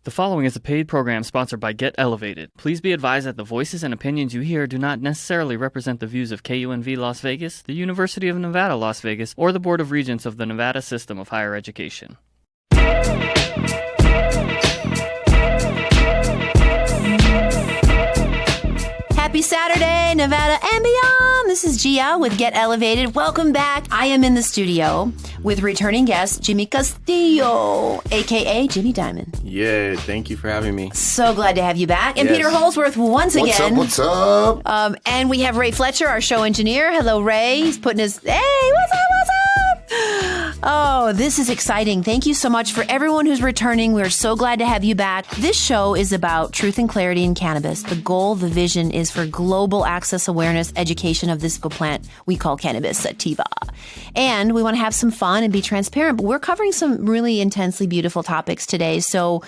The following is a paid program sponsored by Get Elevated. Please be advised that the voices and opinions you hear do not necessarily represent the views of KUNV Las Vegas, the University of Nevada, Las Vegas, or the Board of Regents of the Nevada System of Higher Education. Happy Saturday, Nevada and beyond. This is Gia with Get Elevated. Welcome back. I am in the studio with returning guest Jimmy Castillo, a.k.a. Jimmy Diamond. Yeah, thank you for having me. So glad to have you back. And Yes. Peter Holsworth once again. What's up? And we have Ray Fletcher, our show engineer. Hello, Ray. He's putting his, hey, what's up? Oh, this is exciting. Thank you so much for everyone who's returning. We're so glad to have you back. This show is about truth and clarity in cannabis. The goal, the vision is for global access, awareness, education of this plant we call cannabis, sativa. And we want to have some fun and be transparent, but we're covering some really intensely beautiful topics today. So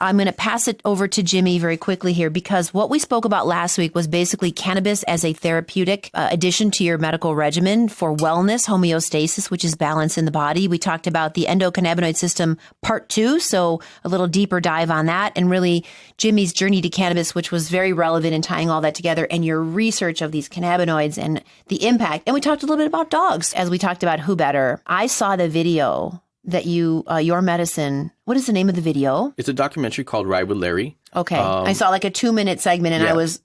I'm going to pass it over to Jimmy very quickly here because what we spoke about last week was basically cannabis as a therapeutic addition to your medical regimen for wellness, homeostasis, which is balance in the body. We talked about the endocannabinoid system part 2, so a little deeper dive on that, and really Jimmy's journey to cannabis, which was very relevant in tying all that together, and your research of these cannabinoids and the impact. And we talked a little bit about dogs as we talked about Who Better. I saw the video that you, your medicine, what is the name of the video? It's a documentary called Ride with Larry. Okay. I saw like a 2-minute segment and yeah. I was,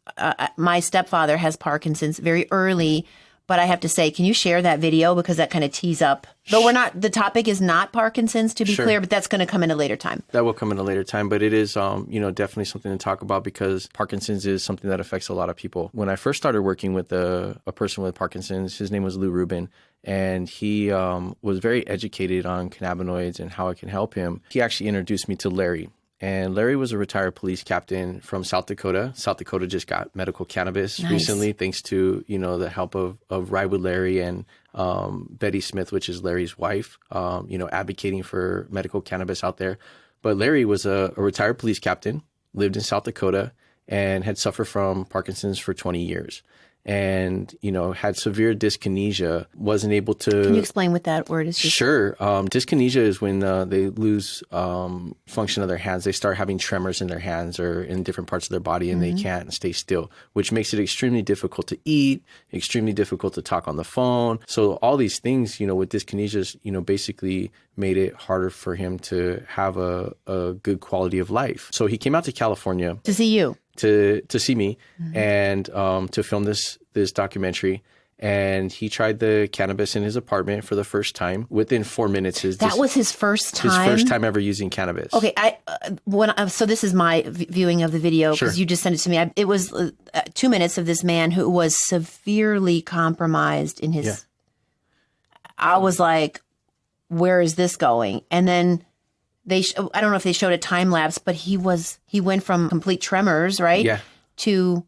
my stepfather has Parkinson's very early, but I have to say, can you share that video? Because that kind of tees up, though the topic is not Parkinson's to be Sure. clear, but that's going to come in a later time. That will come in a later time, but it is, definitely something to talk about because Parkinson's is something that affects a lot of people. When I first started working with a person with Parkinson's, his name was Lou Rubin, and he was very educated on cannabinoids and how it can help him. He actually introduced me to Larry. And Larry was a retired police captain from South Dakota. South Dakota just got medical cannabis recently, thanks to, the help of Ride with Larry and Betty Smith, which is Larry's wife, advocating for medical cannabis out there. But Larry was a retired police captain, lived in South Dakota, and had suffered from Parkinson's for 20 years. And, had severe dyskinesia, wasn't able to... Can you explain what that word is? Sure. Dyskinesia is when they lose function of their hands. They start having tremors in their hands or in different parts of their body, and they can't stay still, which makes it extremely difficult to eat, extremely difficult to talk on the phone. So all these things, with dyskinesia, basically made it harder for him to have a good quality of life. So he came out to California. To see you. To see me and to film this documentary. And he tried the cannabis in his apartment for the first time. Within 4 minutes, that was his first time? His first time ever using cannabis. Okay, so this is my viewing of the video because Sure. you just sent it to me. It was 2 minutes of this man who was severely compromised in his... Yeah. I was like, where is this going? And then... I don't know if they showed a time lapse, but he went from complete tremors, right? Yeah. To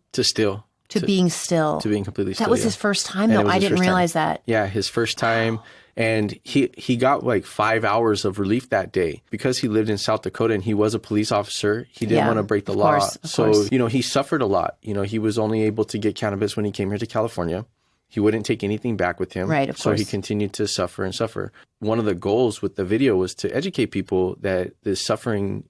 being still. To being completely still. That was his first time, And though. it was I his didn't first time. realize that. Yeah, his first time. And he got like 5 hours of relief that day because he lived in South Dakota and he was a police officer. He didn't want to break the law. Of So, course. he suffered a lot. He was only able to get cannabis when he came here to California. He wouldn't take anything back with him. Right, of so course. he continued to suffer and suffer. One of the goals with the video was to educate people that this suffering,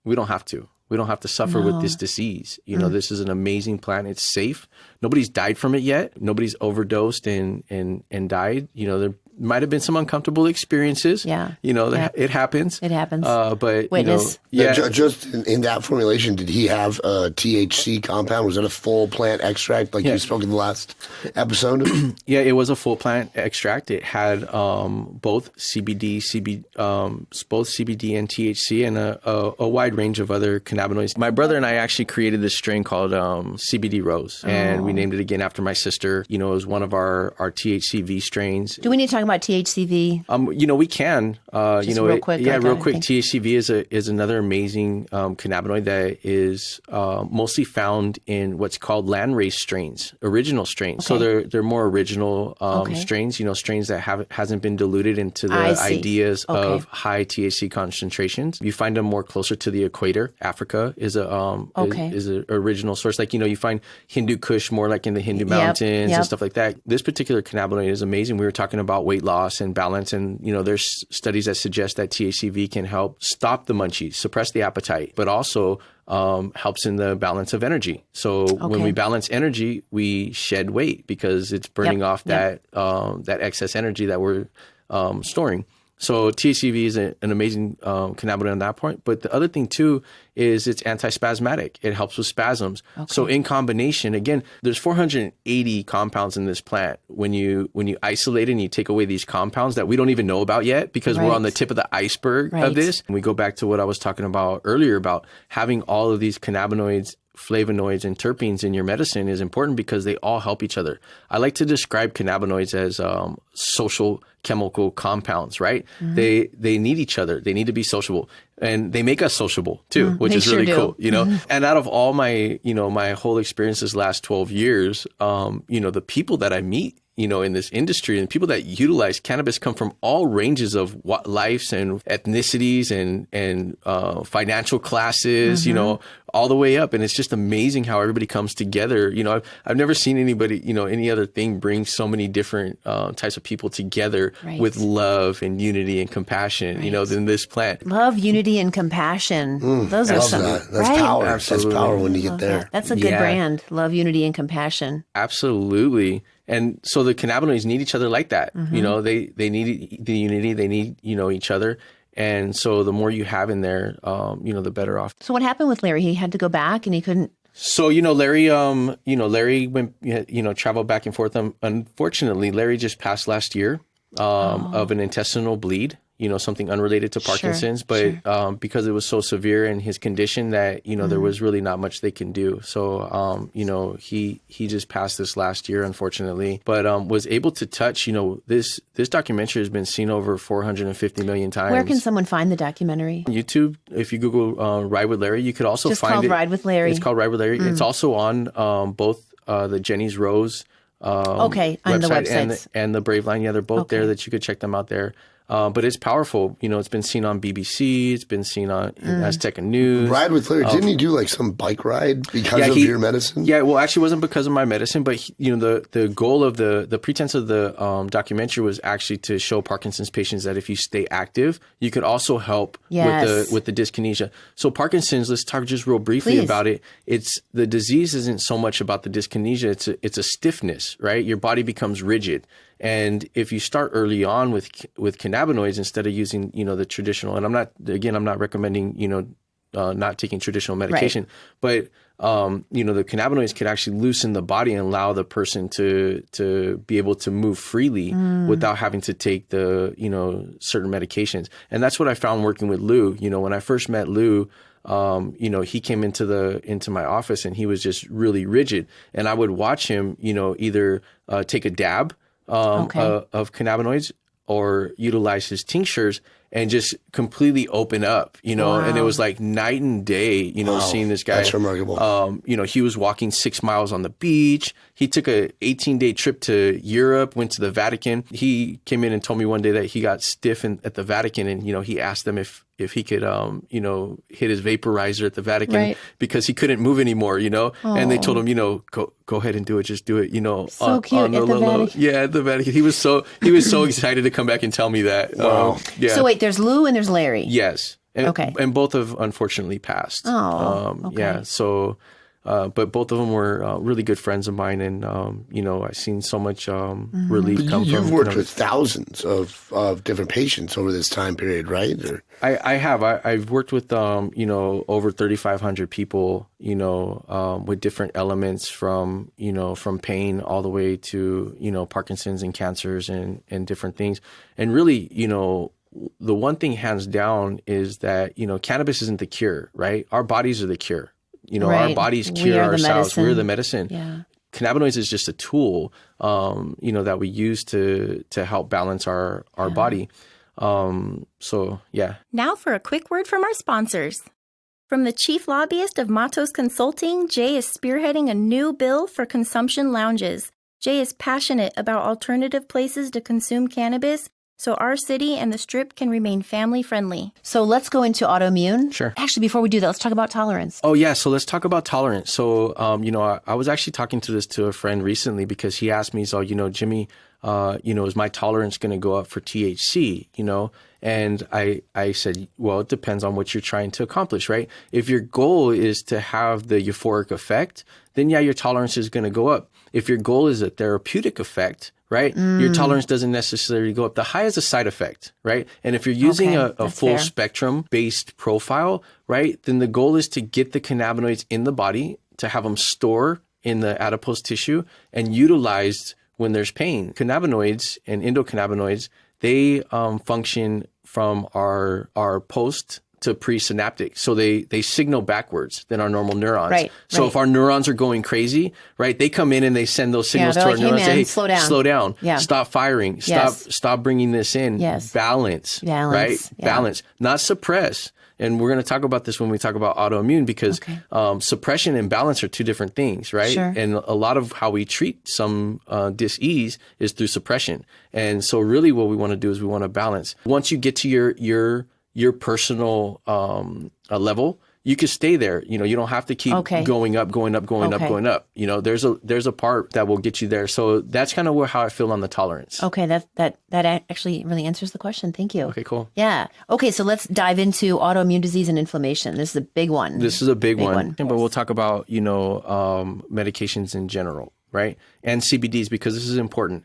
we don't have to. We don't have to suffer with this disease. This is an amazing plant. It's safe. Nobody's died from it yet. Nobody's overdosed and died. There might have been some uncomfortable experiences. Yeah. It happens. It happens. But, Witness. Just in that formulation, did he have a THC compound? Was it a full plant extract like you spoke in the last episode? Yeah, it was a full plant extract. It had both CBD and THC and a wide range of other cannabinoids. My brother and I actually created this strain called CBD Rose, and we named it again after my sister. It was one of our THCV strains. Do we need to talk about THCV? We can. Real quick. Real quick. THCV is another amazing cannabinoid that is mostly found in what's called landrace strains, original strains. Okay. So they're more original strains. Strains that hasn't been diluted into the ideas of high THC concentrations. You find them more closer to the equator. Africa is is an original source. Like you find Hindu Kush more like in the Hindu mountains and stuff like that. This particular cannabinoid is amazing. We were talking about weight loss and balance. And, there's studies that suggest that THCV can help stop the munchies, suppress the appetite, but also helps in the balance of energy. So when we balance energy, we shed weight because it's burning off that excess energy that we're storing. So THCV is an amazing cannabinoid on that point. But the other thing too is it's antispasmodic. It helps with spasms. So in combination, again, there's 480 compounds in this plant. When you isolate it and you take away these compounds that we don't even know about yet because we're on the tip of the iceberg of this. And we go back to what I was talking about earlier about having all of these cannabinoids, flavonoids, and terpenes in your medicine is important because they all help each other. I like to describe cannabinoids as social chemical compounds, right? They need each other. They need to be sociable. And they make us sociable too, which is really cool, And out of all my, my whole experience this last 12 years, the people that I meet, in this industry and people that utilize cannabis come from all ranges of lives and ethnicities and financial classes, all the way up. And it's just amazing how everybody comes together. I've never seen anybody, any other thing bring so many different types of people together with love and unity and compassion, than this plant. Love, unity, and compassion. Those are some. That's power. Absolutely. That's power when you get there. That's a good brand. Love, unity, and compassion. Absolutely. And so the cannabinoids need each other like that. They need the unity. They need, each other. And so the more you have in there, the better off. So what happened with Larry? He had to go back and he couldn't. So, Larry, Larry went, traveled back and forth. Unfortunately, Larry just passed last year of an intestinal bleed. Something unrelated to Parkinson's, but because it was so severe in his condition that, there was really not much they can do. So, he just passed this last year, unfortunately, but was able to touch, this documentary has been seen over 450 million times. Where can someone find the documentary? YouTube. If you Google Ride with Larry, you could also just find called it. Ride with Larry. It's called Ride with Larry. It's also on both the Jenny's Rose on the websites. And the Brave Line. Yeah, they're both there that you could check them out there. But it's powerful. It's been seen on BBC. It's been seen on Azteca News. Ride with Larry. Didn't he do like some bike ride because of your medicine? Yeah, well, actually, it wasn't because of my medicine, but the goal of the pretense of the documentary was actually to show Parkinson's patients that if you stay active, you could also help with the dyskinesia. So Parkinson's, let's talk just real briefly about it. It's the disease isn't so much about the dyskinesia. It's a stiffness, right? Your body becomes rigid. And if you start early on with cannabinoids instead of using, the traditional, and I'm not recommending, not taking traditional medication, but, the cannabinoids could actually loosen the body and allow the person to be able to move freely without having to take the, certain medications. And that's what I found working with Lou. When I first met Lou, he came into my office and he was just really rigid. And I would watch him, either take a dab of cannabinoids or utilize his tinctures and just completely open up, and it was like night and day, seeing this guy. That's remarkable. He was walking 6 miles on the beach. He took a 18-day trip to Europe, went to the Vatican. He came in and told me one day that he got stiff at the Vatican, and, he asked them if he could, hit his vaporizer at the Vatican because he couldn't move anymore, and they told him, go ahead and do it. Just do it, So cute at the Vatican. Yeah, at the Vatican. He was so excited to come back and tell me that. Wow. Yeah. So wait, there's Lou and there's Larry. Yes. And both have unfortunately passed. Yeah. So, but both of them were really good friends of mine, and I've seen so much relief come from. You've worked with thousands of different patients over this time period, right? Or? I have. I've worked with over 3,500 people, with different elements from pain all the way to Parkinson's and cancers and different things, and really the one thing hands down is that cannabis isn't the cure, right? Our bodies are the cure. Our bodies cure ourselves. We're the medicine. Yeah. Cannabinoids is just a tool, that we use to help balance our body. So, yeah. Now for a quick word from our sponsors. From the chief lobbyist of Matos Consulting, Jay is spearheading a new bill for consumption lounges. Jay is passionate about alternative places to consume cannabis, so our city and the Strip can remain family-friendly. So let's go into autoimmune. Sure. Actually, before we do that, let's talk about tolerance. Oh, yeah. So let's talk about tolerance. So, I was actually talking to a friend recently because he asked me, Jimmy, is my tolerance going to go up for THC, And I said, well, it depends on what you're trying to accomplish, right? If your goal is to have the euphoric effect, then yeah, your tolerance is going to go up. If your goal is a therapeutic effect, right, your tolerance doesn't necessarily go up. The high is a side effect, right? And if you're using a full spectrum based profile, right, then the goal is to get the cannabinoids in the body, to have them store in the adipose tissue and utilized when there's pain. Cannabinoids and endocannabinoids, they function from our post to presynaptic. So they signal backwards than our normal neurons. Right, so if our neurons are going crazy, right, they come in and they send those signals to our neurons. Hey, slow down. Yeah. Stop firing. Stop bringing this in. Yes. Balance. Right? Yeah. Balance. Not suppress. And we're going to talk about this when we talk about autoimmune because suppression and balance are two different things, right? Sure. And a lot of how we treat some dis-ease is through suppression. And so really what we want to do is we want to balance. Once you get to your personal level, you can stay there. You don't have to keep going up. There's a part that will get you there. So that's kind of how I feel on the tolerance. Okay, that actually really answers the question. Thank you. Okay, cool. Yeah. Okay, so let's dive into autoimmune disease and inflammation. This is a big one. This is a big one. But we'll talk about, medications in general, right? And CBDs, because this is important.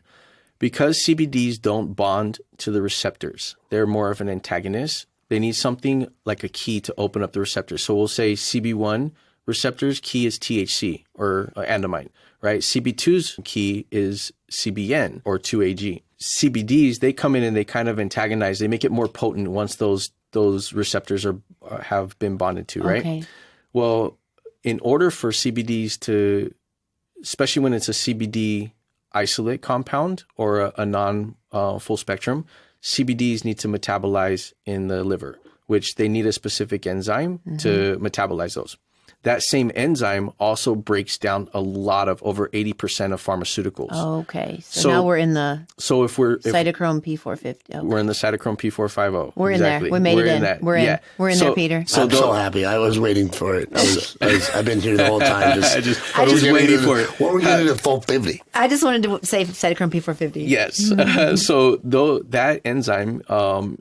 Because CBDs don't bond to the receptors, they're more of an antagonist. They need something like a key to open up the receptors. So we'll say CB1 receptors, key is THC or andamide, right? CB2's key is CBN or 2AG. CBDs, they come in and they kind of antagonize. They make it more potent once those receptors have been bonded to, right? Okay. Well, in order for CBDs to, especially when it's a CBD isolate compound or a non full spectrum, CBDs need to metabolize in the liver, which they need a specific enzyme to metabolize those. That same enzyme also breaks down a lot of over 80% of pharmaceuticals. Oh, okay. So now we're in the cytochrome P450. Okay. We're in the cytochrome P450. We're in there. We made it in. We're in there, Peter. So I'm so happy. I was waiting for it. I've been here the whole time. I was waiting for it. What were we going to do at 450? I just wanted to say cytochrome P450. Yes. So that enzyme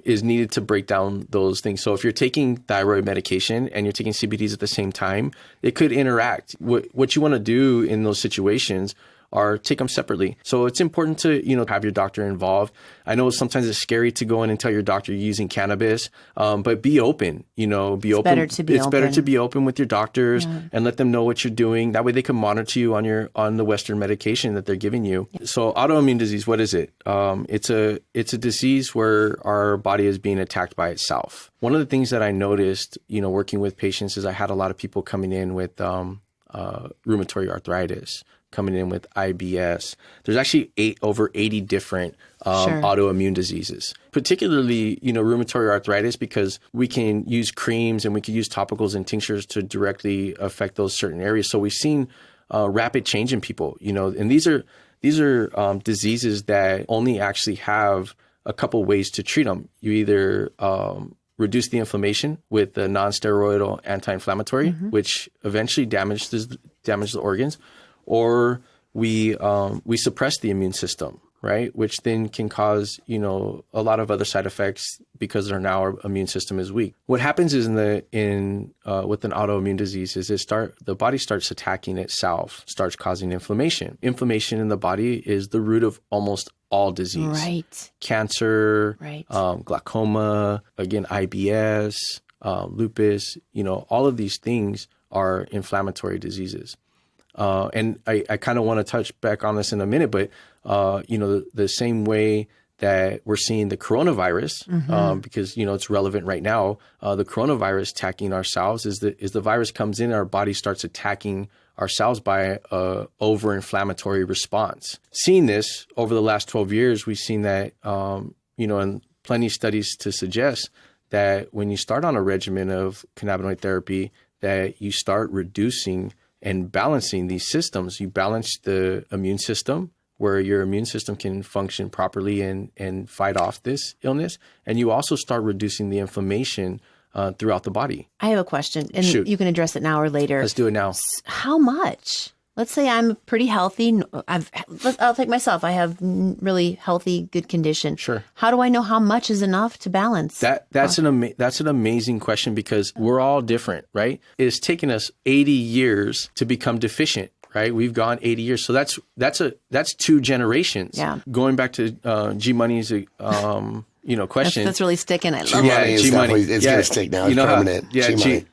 is needed to break down those things. So if you're taking thyroid medication and you're taking CBDs at the same time, it could interact. What you want to do in those situations are take them separately. So it's important to, have your doctor involved. I know sometimes it's scary to go in and tell your doctor you're using cannabis, but be open, be open. It's better to be open with your doctors and let them know what you're doing. That way they can monitor you on the Western medication that they're giving you. Yeah. So autoimmune disease, what is it? It's a disease where our body is being attacked by itself. One of the things that I noticed, working with patients is I had a lot of people coming in with rheumatoid arthritis, coming in with IBS. There's actually over 80 different autoimmune diseases, particularly, rheumatoid arthritis, because we can use creams and we can use topicals and tinctures to directly affect those certain areas. So we've seen rapid change in people, and these are diseases that only actually have a couple ways to treat them. You either reduce the inflammation with the non-steroidal anti-inflammatory, which eventually damages the organs, or we suppress the immune system, right? Which then can cause, a lot of other side effects because our immune system is weak. What happens is with an autoimmune disease is the body starts attacking itself, starts causing inflammation. Inflammation in the body is the root of almost all disease. Right. Cancer, glaucoma, again, IBS, lupus, all of these things are inflammatory diseases. And I kind of want to touch back on this in a minute, but, the same way that we're seeing the coronavirus, because, it's relevant right now, the coronavirus attacking our cells is the virus comes in, our body starts attacking our cells by over-inflammatory response. Seeing this over the last 12 years, we've seen that, and plenty of studies to suggest that when you start on a regimen of cannabinoid therapy, that you start reducing and balancing these systems. You balance the immune system, where your immune system can function properly and fight off this illness. And you also start reducing the inflammation throughout the body. I have a question, and Shoot. You can address it now or later. Let's do it now. How much? let's say I'm pretty healthy. I'll take myself. I have really healthy, good condition. Sure. How do I know how much is enough to balance? That's an amazing question because we're all different, right? It's taken us 80 years to become deficient, right? We've gone 80 years. So that's 2 generations. Yeah. Going back to G Money's question. That's really sticking. I love G-Money it. is definitely, it's going to stick now. It's permanent.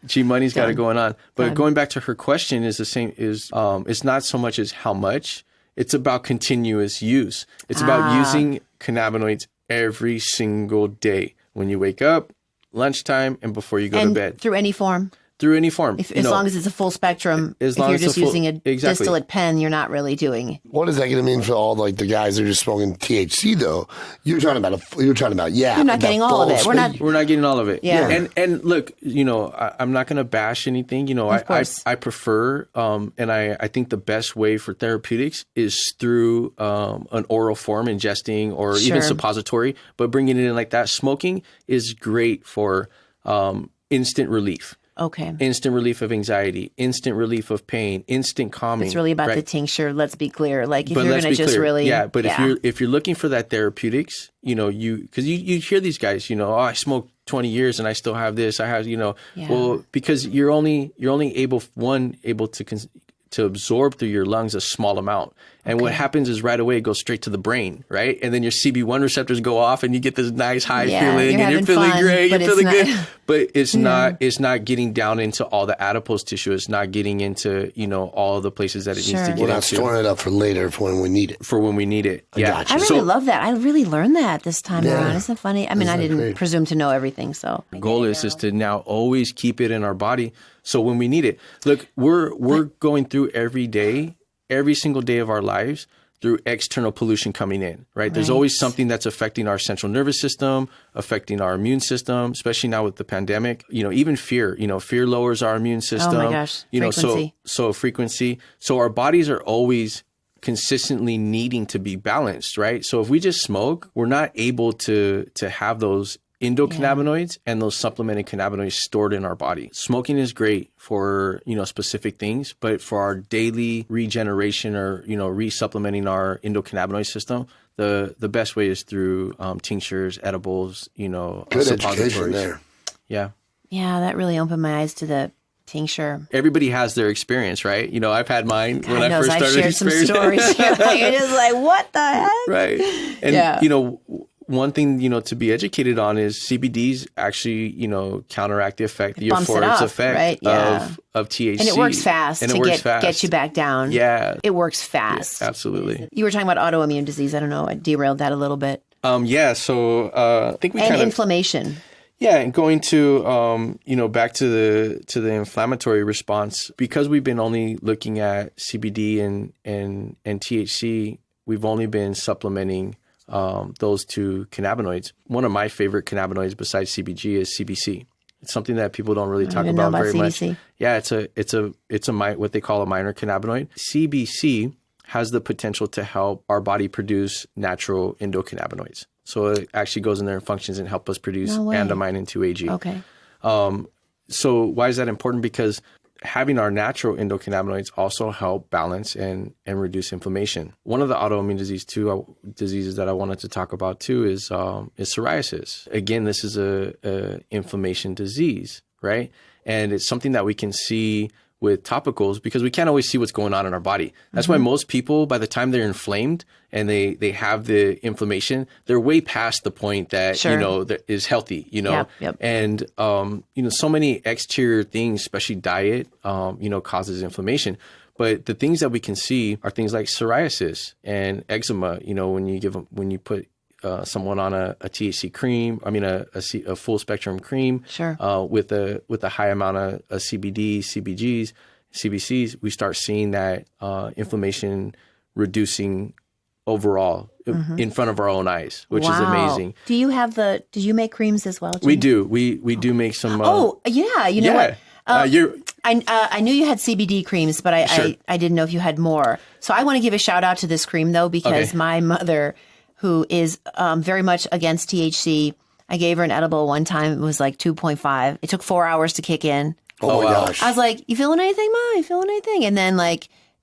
G Money's got it going on. But going back to her question is the same, it's not so much as how much, it's about continuous use. It's about using cannabinoids every single day. When you wake up, lunchtime, and before you go to bed. Through any form. Through any form. As long as it's a full spectrum. If you're just using a distillate pen, you're not really doing. What is that going to mean for all the guys that are just smoking THC though? You're talking about You're not getting all of it. We're not getting all of it. Yeah. And look, I'm not going to bash anything. I prefer and I think the best way for therapeutics is through an oral form, ingesting or even suppository, but bringing it in like that. Smoking is great for instant relief. Okay. Instant relief of anxiety, instant relief of pain, instant calming. It's really about the tincture. Let's be clear. Like if you're going to just really, if you're looking for that therapeutics, because you hear these guys, I smoked 20 years and I still have this. I have, well, because you're only able to absorb through your lungs a small amount. And what happens is right away it goes straight to the brain, right? And then your CB1 receptors go off and you get this nice high feeling and you're feeling great, you're feeling good. But it's not getting down into all the adipose tissue. It's not getting into, all the places that it needs to get into. We're not storing it up for later for when we need it. For when we need it. Yeah. I really love that. I really learned that this time around. Isn't it funny? I mean, I didn't presume to know everything, so. The goal is to now always keep it in our body. So when we need it, look, we're going through every single day of our lives through external pollution coming in, right? There's always something that's affecting our central nervous system, affecting our immune system, especially now with the pandemic. Even fear, fear lowers our immune system. Oh my gosh, frequency. So frequency. So our bodies are always consistently needing to be balanced, right? So if we just smoke, we're not able to have those endocannabinoids and those supplemented cannabinoids stored in our body. Smoking is great for, specific things, but for our daily regeneration or, resupplementing our endocannabinoid system, the best way is through tinctures, edibles, good education there. Yeah. Yeah, that really opened my eyes to the tincture. Everybody has their experience, right? I've had mine when I first started. I've shared some stories. You're just like, what the heck? Right. And, one thing, to be educated on is CBDs actually, counteract the effect, the euphoric effect of THC. And it works fast get you back down. Yeah. It works fast. Yeah, absolutely. You were talking about autoimmune disease. I don't know. I derailed that a little bit. So I think we and inflammation. Yeah, and going to back to the inflammatory response, because we've been only looking at CBD and THC, we've only been supplementing those 2 cannabinoids. One of my favorite cannabinoids besides CBG is CBC. It's something that people don't really talk about very much. Yeah, it's a what they call a minor cannabinoid. CBC has the potential to help our body produce natural endocannabinoids. So it actually goes in there and functions and help us produce andamine and 2-AG. Okay. So why is that important? Because having our natural endocannabinoids also help balance and reduce inflammation. One of the autoimmune diseases that I wanted to talk about too is psoriasis. Again, this is a inflammation disease, right? And it's something that we can see with topicals because we can't always see what's going on in our body. That's why most people, by the time they're inflamed and they have the inflammation, they're way past the point that, that is healthy, Yep. And, so many exterior things, especially diet, causes inflammation. But the things that we can see are things like psoriasis and eczema, when you put someone on a THC cream, a full spectrum cream, with a high amount of CBD, CBGs, CBCs, we start seeing that inflammation reducing overall in front of our own eyes, which is amazing. Do you have did you make creams as well, Jimmy? We do. We do make some. You know what? I knew you had CBD creams, but I didn't know if you had more. So I want to give a shout out to this cream though, because my mother, who is very much against THC, I gave her an edible one time. It was like 2.5. It took 4 hours to kick in. Oh my gosh. I was like, you feeling anything, Ma? You feeling anything? And then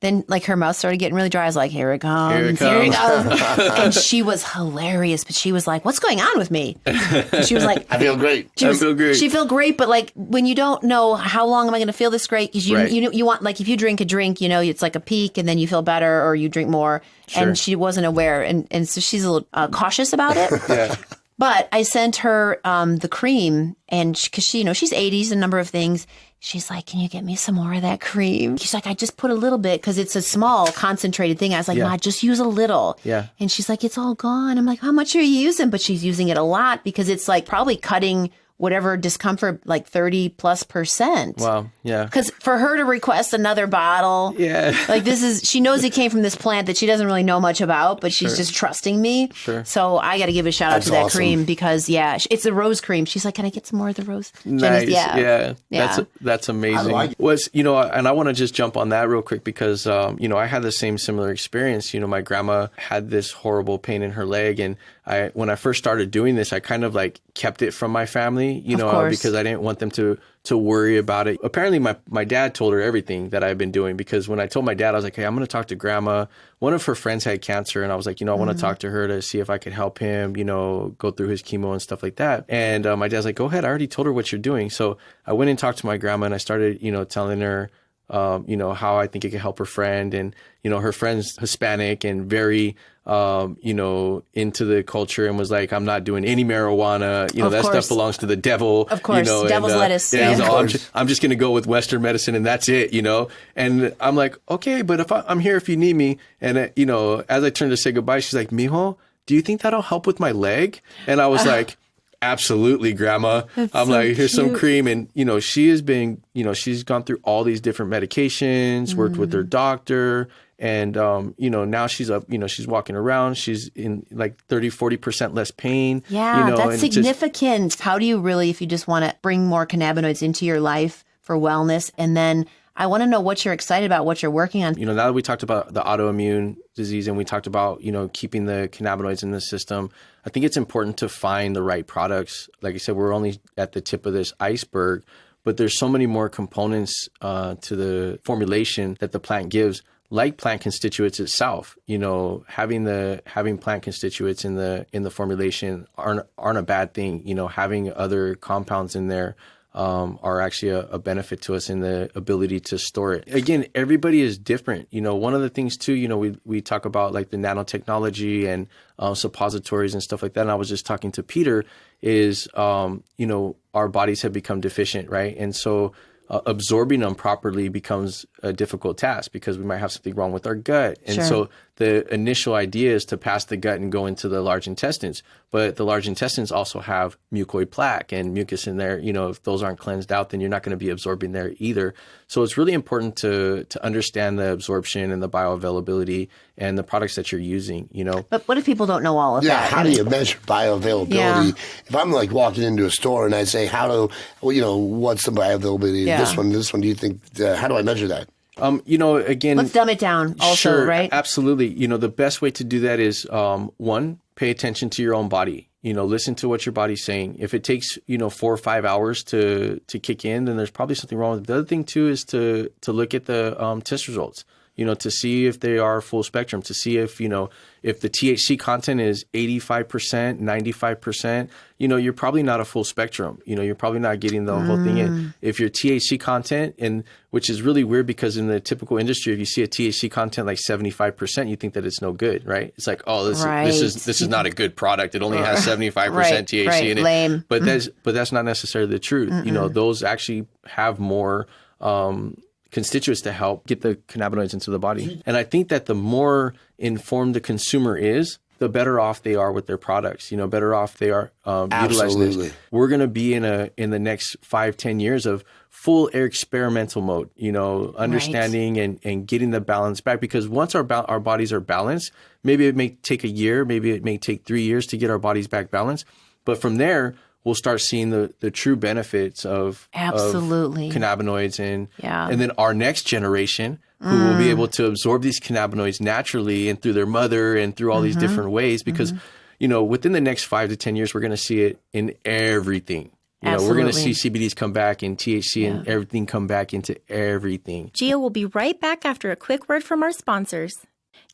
then like her mouth started getting really dry. I was like, here it comes. Here it Here it comes. comes. And she was hilarious, but she was like, what's going on with me? And she was like, I feel great. I feel great. She felt great, but like when you don't know how long am I going to feel this great, because Right. you want, like if you drink a drink, you know, it's like a peak and then you feel better or you drink more. Sure. And she wasn't aware. And so she's a little cautious about it. Yeah. But I sent her the cream, and because she, you know, she's 80s, a number of things. She's like, can you get me some more of that cream? She's like, I just put a little bit because it's a small concentrated thing. I was like, Yeah. Ma, just use a little. Yeah. And she's like, it's all gone. I'm like, how much are you using? But she's using it a lot because it's like probably cutting whatever discomfort, like 30+%. Wow. Yeah. Because for her to request another bottle, Yeah. like she knows it came from this plant that she doesn't really know much about, but she's just trusting me. Sure. So I got to give a shout out That's to that awesome. cream because it's a rose cream. She's like, can I get some more of the rose? Nice. Jenny's- Yeah. That's amazing. I like it. Was, you know, and I want to just jump on that real quick because, you know, I had the same similar experience. You know, my grandma had this horrible pain in her leg. And when I first started doing this, I kind of like kept it from my family, you know, course. because I didn't want them to worry about it. Apparently my dad told her everything that I've been doing, because when I told my dad, I was like, hey, I'm going to talk to grandma. One of her friends had cancer, and I was like, you know, I want to talk to her to see if I could help him, you know, go through his chemo and stuff like that. And my dad's like, go ahead. I already told her what you're doing. So I went and talked to my grandma, and I started, you know, telling her, you know, how I think it could help her friend. And, you know, her friend's Hispanic and very, you know, into the culture, and was like, I'm not doing any marijuana. You know, Of that course. stuff belongs to the devil. Of course. You know, Devil's lettuce. Yeah, Yeah. so I'm just going to go with Western medicine, and that's it, you know? And I'm like, okay, but if I'm here if you need me. And, you know, as I turned to say goodbye, she's like, mijo, do you think that'll help with my leg? And I was like, absolutely, grandma. I'm so like, here's some cute. cream. And, you know, she has been, you know, she's gone through all these different medications, worked with her doctor. And, you know, now she's up, you know, she's walking around. She's in like 30-40% less pain. Yeah, you know, that's and it's just- significant. How do you really, if you just want to bring more cannabinoids into your life for wellness? And then I want to know what you're excited about, what you're working on. You know, now that we talked about the autoimmune disease and we talked about, you know, keeping the cannabinoids in the system, I think it's important to find the right products. Like I said, we're only at the tip of this iceberg, but there's so many more components to the formulation that the plant gives, like plant constituents itself. You know, having plant constituents in the formulation aren't a bad thing. You know, having other compounds in there are actually a benefit to us in the ability to store it. Again, everybody is different. You know, one of the things too, you know, we talk about like the nanotechnology and suppositories and stuff like that. And I was just talking to Peter is, you know, our bodies have become deficient, right? And so absorbing them properly becomes a difficult task because we might have something wrong with our gut. And Sure. so the initial idea is to pass the gut and go into the large intestines. But the large intestines also have mucoid plaque and mucus in there. You know, if those aren't cleansed out, then you're not going to be absorbing there either. So it's really important to understand the absorption and the bioavailability and the products that you're using, you know. But what if people don't know all of Yeah, that? how do you measure bioavailability? Yeah. If I'm like walking into a store and I say, you know, what's the bioavailability Yeah. of this one, do you think, how do I measure that? You know, again, Let's dumb it down also, sure, right? Absolutely. You know, the best way to do that is, one, pay attention to your own body. You know, listen to what your body's saying. If it takes, you know, 4 or 5 hours to kick in, then there's probably something wrong with it. The other thing too is to look at the test results, you know, to see if they are full spectrum, to see if, you know, if the THC content is 85%, 95%, you know, you're probably not a full spectrum. You know, you're probably not getting the whole thing in. If your THC content, and which is really weird because in the typical industry, if you see a THC content like 75%, you think that it's no good, right? It's like, oh, this is not a good product. It only has 75% Right, THC right, in it. lame. But that's not necessarily the truth. You know, those actually have more constituents to help get the cannabinoids into the body. And I think that the more informed the consumer is, the better off they are with their products, you know, better off they are utilizing Absolutely. this. We're going to be in the next 5-10 years of full experimental mode, you know, understanding and getting the balance back, because once our bodies are balanced, maybe it may take a year, maybe it may take 3 years to get our bodies back balanced. But from there, we'll start seeing the true benefits of Absolutely. cannabinoids and Yeah. and then our next generation who will be able to absorb these cannabinoids naturally and through their mother and through all these different ways, because you know, within the next 5 to 10 years we're going to see it in everything. We're going to see CBDs come back and THC and everything come back into everything. Gia will be right back after a quick word from our sponsors.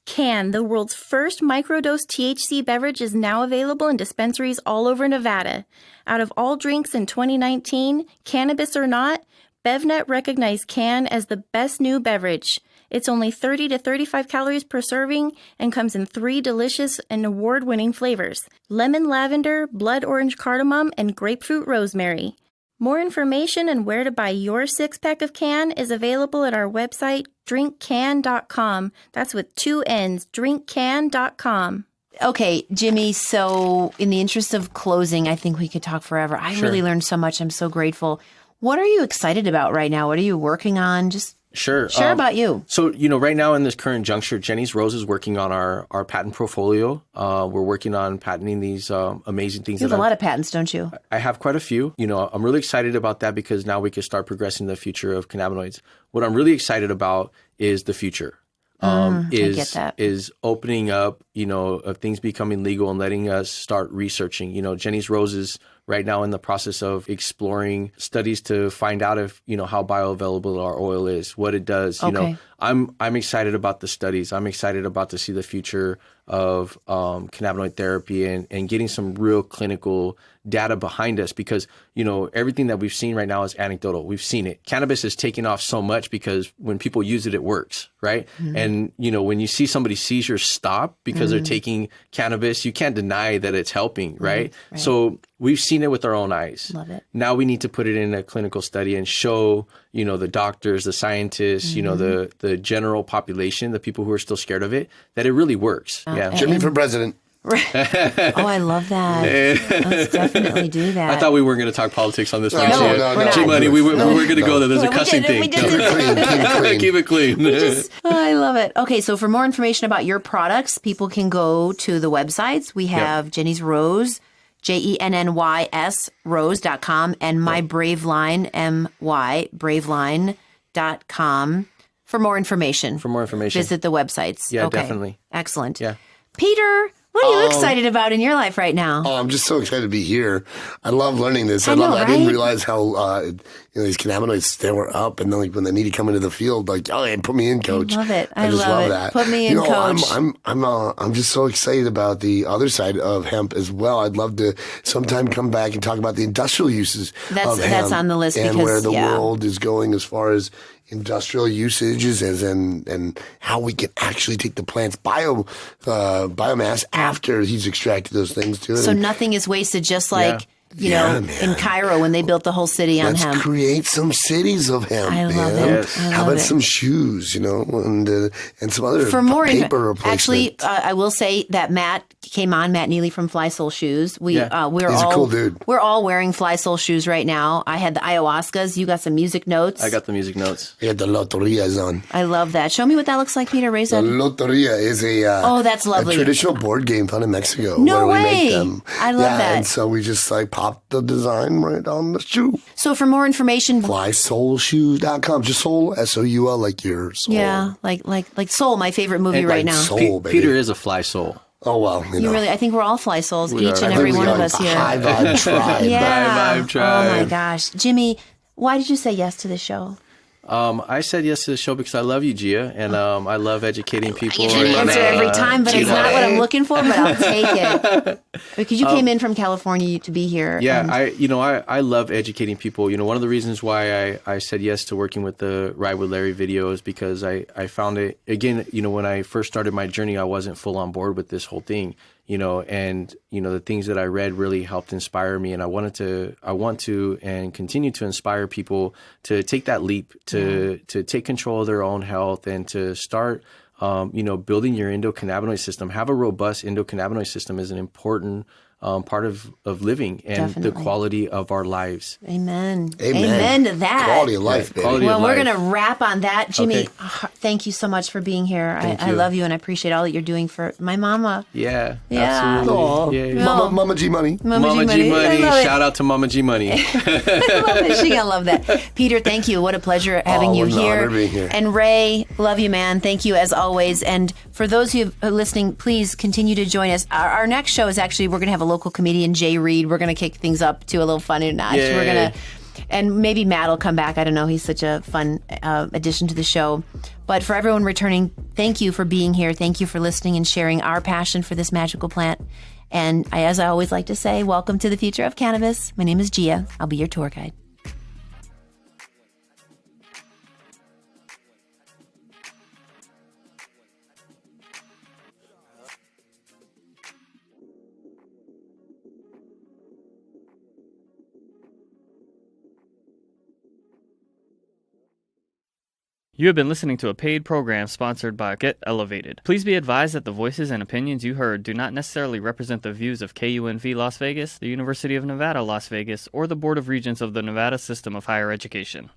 Can, the world's first microdose THC beverage, is now available in dispensaries all over Nevada. Out of all drinks in 2019, cannabis or not, BevNet recognized Can as the best new beverage. It's only 30 to 35 calories per serving and comes in 3 delicious and award-winning flavors: lemon lavender, blood orange cardamom, and grapefruit rosemary. More information and where to buy your 6-pack of Can is available at our website, drinkcan.com. That's with 2 N's, drinkcan.com. Okay, Jimmy, so in the interest of closing, I think we could talk forever. I really learned so much. I'm so grateful. What are you excited about right now? What are you working on? Just share about you. So, right now in this current juncture, Jenny's Rose is working on our patent portfolio. We're working on patenting these amazing things. You have a lot of patents, don't you? I have quite a few. I'm really excited about that because now we can start progressing the future of cannabinoids. What I'm really excited about is the future. I get that. Is opening up, of things becoming legal and letting us start researching. Jenny's Rose is right now in the process of exploring studies to find out if, how bioavailable our oil is, what it does. Okay. I'm excited about the studies. I'm excited about to see the future of cannabinoid therapy and getting some real clinical data behind us because, everything that we've seen right now is anecdotal. We've seen it. Cannabis is taking off so much because when people use it, it works, right? Mm-hmm. And, when you see somebody's seizures stop because they're taking cannabis, you can't deny that it's helping, right? Right. So we've seen it with our own eyes. Love it. Now we need to put it in a clinical study and show, the doctors, the scientists, the general population, the people who are still scared of it, that it really works. Yeah. Jimmy for president. Oh, I love that. Let's definitely do that. I thought we weren't going to talk politics on this one. No, G-Money, we were going to go there. There's a cussing thing. Keep it clean. I love it. Okay, so for more information about your products, people can go to the websites. We have Jenny's Rose, JENNYS, rose.com, and My Brave Line, MY, braveline.com. For more information. Visit the websites. Yeah, definitely. Excellent. Yeah. Peter, what are you excited about in your life right now? Oh, I'm just so excited to be here. I love learning this. I didn't realize how these cannabinoids, they were up, and then when they need to come into the field, put me in, coach. I love it. I just love that. Put me in, coach. I'm just so excited about the other side of hemp as well. I'd love to sometime come back and talk about the industrial uses of hemp. That's on the list and because where the world is going as far as industrial usages and how we can actually take the plant's biomass after he's extracted those things too. So nothing is wasted, just like in Cairo when they built the whole city on hemp. Let's create some cities of hemp. I love it. Yes. How about some shoes, and some other paper replacement. Actually, I will say that Matt Neely from Fly Soul Shoes. He's a cool dude. We're all wearing Fly Soul shoes right now. I had the ayahuascas. You got some music notes. I got the music notes. He had the loterias on. I love that. Show me what that looks like, Peter. Raise that. The loteria is that's lovely. a traditional board game found in Mexico. No where way. We make them. I love that. And so we just pop the design right on the shoe. So for more information, flysoulshoes.com. Just soul, SOUL, like your soul. Yeah, like Soul, my favorite movie right now. Soul, baby. Peter is a fly soul. Oh, well, you really, I think we're all fly souls, each and every one of us here. High vibe tribe. Yeah. High vibe tribe. Oh my gosh. Jimmy, why did you say yes to the show? I said yes to the show because I love you, Gia, and I love educating people. You should answer every time, but it's not what I'm looking for, but I'll take it. Because you came in from California to be here. Yeah, I love educating people. One of the reasons why I said yes to working with the Ride with Larry video is because I found it, again, when I first started my journey, I wasn't full on board with this whole thing. The things that I read really helped inspire me, and I want to and continue to inspire people to take that leap, to take control of their own health, and to start, building your endocannabinoid system. Have a robust endocannabinoid system is an important part of living and the quality of our lives. Amen. Amen to that. Quality of life, baby. Well, we're going to wrap on that. Jimmy, thank you so much for being here. I love you, and I appreciate all that you're doing for my mama. Yeah, absolutely. Yeah. Mama G-Money. Mama G-Money. Shout out to Mama G-Money. I love it. She going to love that. Peter, thank you. What a pleasure having you here. Honor being here. And Ray, love you, man. Thank you as always. And for those who are listening, please continue to join us. Our next show is actually, we're going to have a local comedian Jay Reed. We're going to kick things up to a little fun notch. Yay. We're going to, and maybe Matt will come back. I don't know. He's such a fun addition to the show. But for everyone returning, thank you for being here. Thank you for listening and sharing our passion for this magical plant. And as I always like to say, welcome to the future of cannabis. My name is Gia. I'll be your tour guide. You have been listening to a paid program sponsored by Get Elevated. Please be advised that the voices and opinions you heard do not necessarily represent the views of KUNV Las Vegas, the University of Nevada, Las Vegas, or the Board of Regents of the Nevada System of Higher Education.